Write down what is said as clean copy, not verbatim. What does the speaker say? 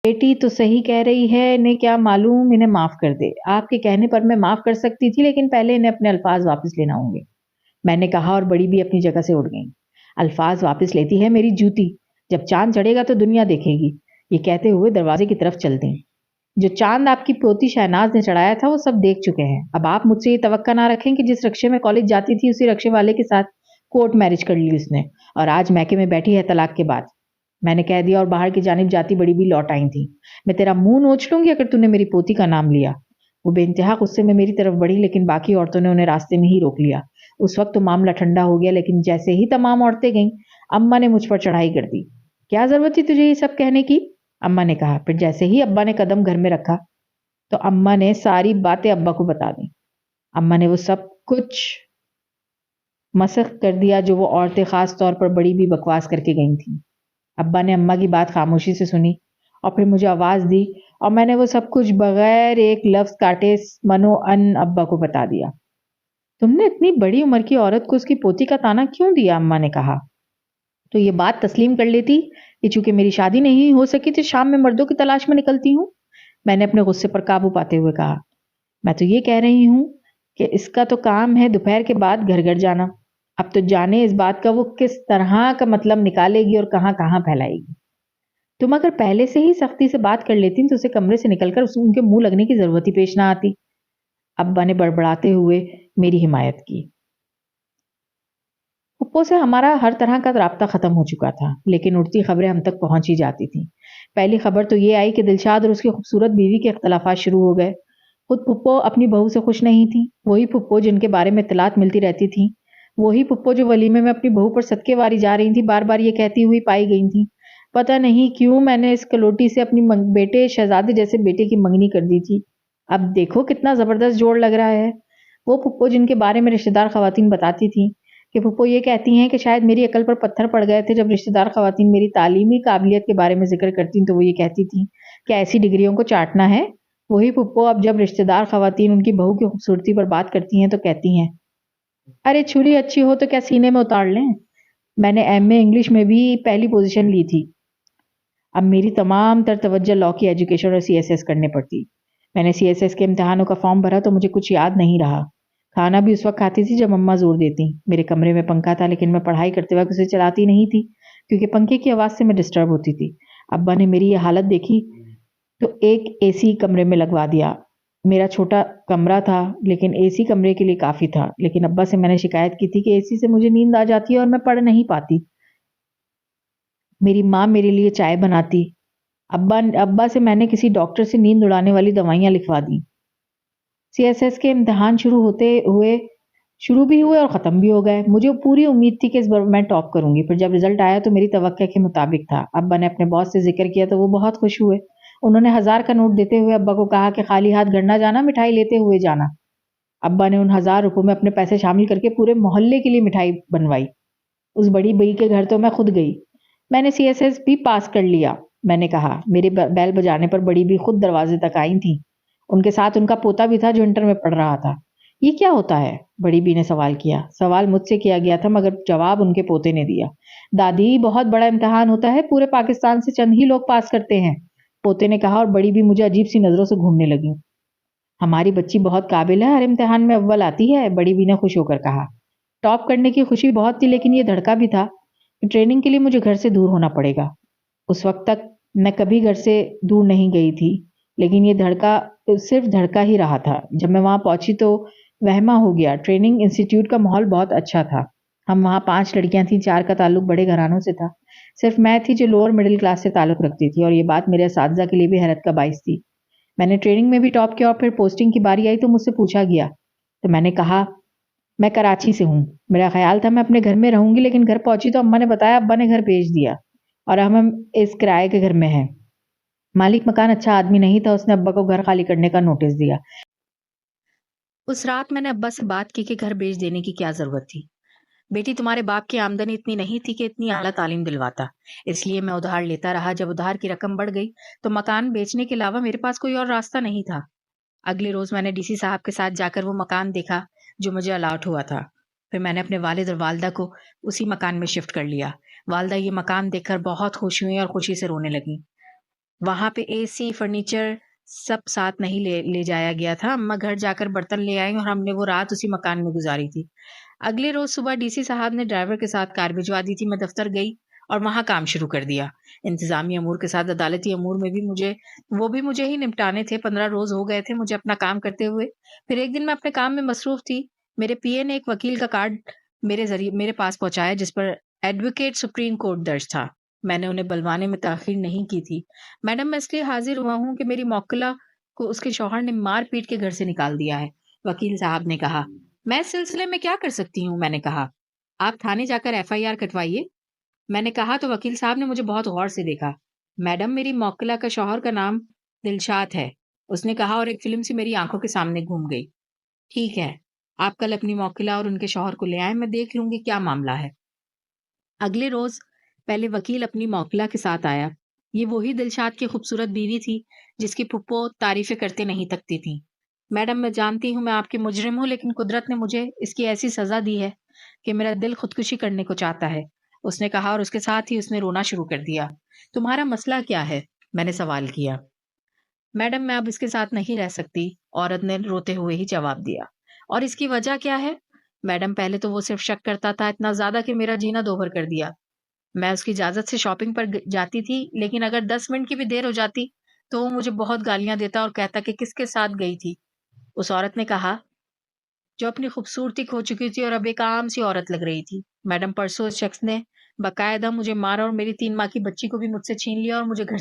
بیٹی تو صحیح کہہ رہی ہے، انہیں کیا معلوم، انہیں معاف کر دے۔ آپ کے کہنے پر میں معاف کر سکتی تھی، لیکن پہلے انہیں اپنے الفاظ واپس لینا ہوں گے، میں نے کہا، اور بڑی بھی اپنی جگہ سے اٹھ گئی۔ الفاظ واپس لیتی ہے میری جوتی، جب چاند چڑھے گا تو دنیا دیکھے گی، یہ کہتے ہوئے دروازے کی طرف چل دیں۔ جو چاند آپ کی پوتی شہناز نے چڑھایا تھا وہ سب دیکھ چکے ہیں، اب آپ مجھ سے یہ توقع نہ رکھیں کہ جس رکشے میں کالج جاتی تھی اسی رکشے والے کے ساتھ کورٹ میرج کر لی اس نے، اور آج میکے میں بیٹھی ہے طلاق کے بعد۔ میں نے کہہ دیا اور باہر کی جانب جاتی بڑی بھی لوٹ آئی تھی۔ میں تیرا منہ نوچ لوں گی اگر تو نے میری پوتی کا نام لیا۔ وہ بے انتہا غصے میں میری طرف بڑھی، لیکن باقی عورتوں نے انہیں راستے میں ہی روک لیا۔ اس وقت تو معاملہ ٹھنڈا ہو گیا، لیکن جیسے ہی تمام عورتیں گئیں اماں نے مجھ پر چڑھائی کر دی۔ کیا ضرورت تھی تجھے یہ سب کہنے کی؟ اماں نے کہا۔ پھر جیسے ہی ابا نے قدم گھر میں رکھا تو اماں نے ساری باتیں ابا کو بتا دیں۔ اماں نے وہ سب کچھ مسخ کر دیا جو وہ عورتیں خاص طور پر بڑی بھی بکواس کر کے گئی تھیں۔ ابا نے اماں کی بات خاموشی سے سنی اور پھر مجھے آواز دی، اور میں نے وہ سب کچھ بغیر ایک لفظ کاٹے منو ان ابا کو بتا دیا۔ تم نے اتنی بڑی عمر کی عورت کو اس کی پوتی کا تانا کیوں دیا؟ اماں نے کہا۔ تو یہ بات تسلیم کر لیتی کہ چونکہ میری شادی نہیں ہو سکی تو شام میں مردوں کی تلاش میں نکلتی ہوں، میں نے اپنے غصے پر قابو پاتے ہوئے کہا۔ میں تو یہ کہہ رہی ہوں کہ اس کا تو کام ہے دوپہر کے بعد گھر گھر جانا، اب تو جانے اس بات کا وہ کس طرح کا مطلب نکالے گی اور کہاں کہاں پھیلائے گی۔ تم اگر پہلے سے ہی سختی سے بات کر لیتی تو اسے کمرے سے نکل کر ان کے منہ لگنے کی ضرورت ہی پیش نہ آتی۔ ابا نے بڑبڑاتے ہوئے میری حمایت کی۔ پھپھو سے ہمارا ہر طرح کا رابطہ ختم ہو چکا تھا، لیکن اڑتی خبریں ہم تک پہنچ ہی جاتی تھیں۔ پہلی خبر تو یہ آئی کہ دلشاد اور اس کی خوبصورت بیوی کے اختلافات شروع ہو گئے۔ خود پھپھو اپنی بہو سے خوش نہیں تھی، وہی پھپھو جن کے بارے میں اطلاعات ملتی رہتی تھیں، وہی پھپھو جو ولیمے میں اپنی بہو پر صدقے واری جا رہی تھی، بار بار یہ کہتی ہوئی پائی گئی تھیں، پتہ نہیں کیوں میں نے اس کلوٹی سے اپنی بیٹے شہزادے جیسے بیٹے کی منگنی کر دی تھی۔ اب دیکھو کتنا زبردست جوڑ لگ رہا ہے۔ وہ پھپھو جن کے بارے میں رشتہ دار خواتین بتاتی تھیں کہ پھپھو یہ کہتی ہیں کہ شاید میری عقل پر پتھر پڑ گئے تھے، جب رشتہ دار خواتین میری تعلیمی قابلیت کے بارے میں ذکر کرتی تو وہ یہ کہتی تھیں کہ ایسی ڈگریوں کو چاٹنا ہے۔ وہی پھپھو اب جب رشتہ دار خواتین ان کی بہو کی خوبصورتی پر بات کرتی ہیں تو کہتی ہیں، ارے چھری اچھی ہو تو کیا سینے میں اتار لیں؟ میں نے ایم اے انگلش میں بھی پہلی پوزیشن لی تھی، اب میری تمام تر توجہ لاء کی ایجوکیشن اور سی ایس ایس کرنے پڑتی۔ میں نے سی ایس ایس کے امتحانوں کا فارم بھرا تو مجھے کچھ یاد نہیں رہا۔ کھانا بھی اس وقت کھاتی تھی جب اماں زور دیتی۔ میرے کمرے میں پنکھا تھا، لیکن میں پڑھائی کرتے وقت اسے چلاتی نہیں تھی کیونکہ پنکھے کی آواز سے میں ڈسٹرب ہوتی تھی۔ ابا نے میری یہ حالت دیکھی تو ایک اے سی کمرے میں لگوا دیا۔ میرا چھوٹا کمرہ تھا لیکن اے سی کمرے کے لیے کافی تھا، لیکن ابا سے میں نے شکایت کی تھی کہ اے سی سے مجھے نیند آ جاتی ہے اور میں پڑھ نہیں پاتی۔ میری ماں میرے لیے چائے بناتی۔ ابا سے میں نے کسی ڈاکٹر سے نیند اڑانے والی دوائیاں لکھوا دیں۔ سی ایس ایس کے امتحان شروع بھی ہوئے اور ختم بھی ہو گئے۔ مجھے پوری امید تھی کہ اس بار میں ٹاپ کروں گی، پھر جب رزلٹ آیا تو میری توقع کے مطابق تھا۔ ابا نے اپنے باس سے ذکر کیا تو وہ بہت خوش ہوئے۔ انہوں نے 1000 کا نوٹ دیتے ہوئے ابا کو کہا کہ خالی ہاتھ گھر نہ جانا، مٹھائی لیتے ہوئے جانا۔ ابا نے ان 1000 روپوں میں اپنے پیسے شامل کر کے پورے محلے کے لیے مٹھائی بنوائی۔ اس بڑی بئی کے گھر تو میں خود گئی۔ میں نے سی ایس ایس بھی پاس کر لیا، میں نے کہا۔ میرے بیل بجانے پر بڑی بھی خود دروازے تک آئی تھیں، ان کے ساتھ ان کا پوتا بھی تھا جو انٹر میں پڑھ رہا تھا۔ یہ کیا ہوتا ہے؟ بڑی بی نے سوال کیا۔ سوال مجھ سے کیا گیا تھا مگر جواب ان کے پوتے نے دیا۔ دادی، بہت بڑا امتحان ہوتا ہے، پورے پاکستان سے چند ہی لوگ پاس کرتے ہیں، پوتے نے کہا، اور بڑی بی مجھے عجیب سی نظروں سے گھومنے لگی۔ ہماری بچی بہت قابل ہے، ہر امتحان میں اول آتی ہے، بڑی بی نے خوش ہو کر کہا۔ ٹاپ کرنے کی خوشی بہت تھی، لیکن یہ دھڑکا بھی تھا کہ ٹریننگ کے لیے مجھے گھر سے دور ہونا پڑے گا۔ اس وقت تک میں کبھی گھر سے دور نہیں گئی تھی، لیکن یہ دھڑکا صرف دھڑکا ہی رہا تھا۔ جب میں وہاں پہنچی تو وہمہ ہو گیا۔ ٹریننگ انسٹیٹیوٹ کا ماحول بہت اچھا تھا۔ ہم وہاں 5 لڑکیاں تھیں، 4 کا تعلق بڑے گھرانوں سے تھا، صرف میں تھی جو لوور مڈل کلاس سے تعلق رکھتی تھی، اور یہ بات میرے اساتذہ کے لیے بھی حیرت کا باعث تھی۔ میں نے ٹریننگ میں بھی ٹاپ کیا اور پھر پوسٹنگ کی باری آئی تو مجھ سے پوچھا گیا تو میں نے کہا میں کراچی سے ہوں، میرا خیال تھا میں اپنے گھر میں رہوں گی، لیکن گھر پہنچی تو اماں نے بتایا ابا نے گھر بیچ دیا اور اب ہم اس کرائے کے گھر میں ہیں۔ مالک مکان اچھا آدمی نہیں تھا، اس نے ابا کو گھر خالی کرنے کا نوٹس دیا۔ اس رات میں نے ابا سے بات کی کہ گھر بیچ دینے کی کیا ضرورت تھی۔ بیٹی، تمہارے باپ کی آمدنی اتنی نہیں تھی کہ اتنی اعلیٰ تعلیم دلواتا، اس لیے میں ادھار لیتا رہا۔ جب ادھار کی رقم بڑھ گئی تو مکان بیچنے کے علاوہ میرے پاس کوئی اور راستہ نہیں تھا۔ اگلے روز میں نے ڈی سی صاحب کے ساتھ جا کر وہ مکان دیکھا جو مجھے الاٹ ہوا تھا، پھر میں نے اپنے والد اور والدہ کو اسی مکان میں شفٹ کر لیا۔ والدہ یہ مکان دیکھ کر بہت خوش ہوئی اور خوشی سے رونے لگیں۔ وہاں پہ اے سی فرنیچر سب ساتھ نہیں لے جایا گیا تھا. اماں گھر جا کر برتن لے آئیں اور ہم نے وہ رات اسی مکان میں گزاری تھی. اگلے روز صبح ڈی سی صاحب نے ڈرائیور کے ساتھ کار بھجوا دی تھی. میں دفتر گئی اور وہاں کام شروع کر دیا. انتظامی امور کے ساتھ عدالتی امور میں بھی مجھے ہی نپٹانے تھے. 15 روز ہو گئے تھے مجھے اپنا کام کرتے ہوئے. پھر ایک دن میں اپنے کام میں مصروف تھی. میرے پی اے نے ایک وکیل کا کارڈ میرے پاس پہنچایا جس پر ایڈوکیٹ سپریم کورٹ درج تھا. میں نے انہیں بلوانے میں تاخیر نہیں کی تھی. میڈم میں اس لیے حاضر ہوا ہوں کہ میری موکلہ کو اس کے شوہر نے مار پیٹ کے گھر سے نکال دیا ہے. وکیل صاحب نے کہا. میں اس سلسلے میں کیا کر سکتی ہوں؟ میں نے کہا. آپ تھانے جا کر ایف آئی آر کٹوائیے. میں نے کہا تو وکیل صاحب نے مجھے بہت غور سے دیکھا. میڈم میری موکلہ کا شوہر کا نام دلشاد ہے. اس نے کہا اور ایک فلم سی میری آنکھوں کے سامنے گھوم گئی. ٹھیک ہے آپ کل اپنی موکلہ اور ان کے شوہر کو لے آئیں. میں دیکھ لوں گی کیا معاملہ ہے. اگلے روز پہلے وکیل اپنی موکلہ کے ساتھ آیا. یہ وہی دلشاد کی خوبصورت بیوی تھی جس کی پھپھو تعریفیں کرتے نہیں تھکتی تھیں. میڈم میں جانتی ہوں میں آپ کی مجرم ہوں لیکن قدرت نے مجھے اس کی ایسی سزا دی ہے کہ میرا دل خودکشی کرنے کو چاہتا ہے. اس نے کہا اور اس کے ساتھ ہی اس نے رونا شروع کر دیا. تمہارا مسئلہ کیا ہے؟ میں نے سوال کیا. میڈم میں اب اس کے ساتھ نہیں رہ سکتی. عورت نے روتے ہوئے ہی جواب دیا. اور اس کی وجہ کیا ہے؟ میڈم پہلے تو وہ صرف شک کرتا تھا اتنا زیادہ کہ میرا جینا دوبھر کر دیا. میں اس کی اجازت سے شاپنگ پر جاتی تھی لیکن اگر 10 منٹ کی بھی دیر ہو جاتی تو وہ مجھے بہت گالیاں دیتا اور کہتا کہ کس کے ساتھ گئی تھی. اس عورت نے کہا جو اپنی خوبصورتی کھو چکی تھی اور اب ایک عام سی عورت لگ رہی تھی. میڈم پرسوں اس شخص نے باقاعدہ مجھے مارا اور میری 3 ماہ کی بچی کو بھی مجھ سے چھین لیا اور مجھے گھر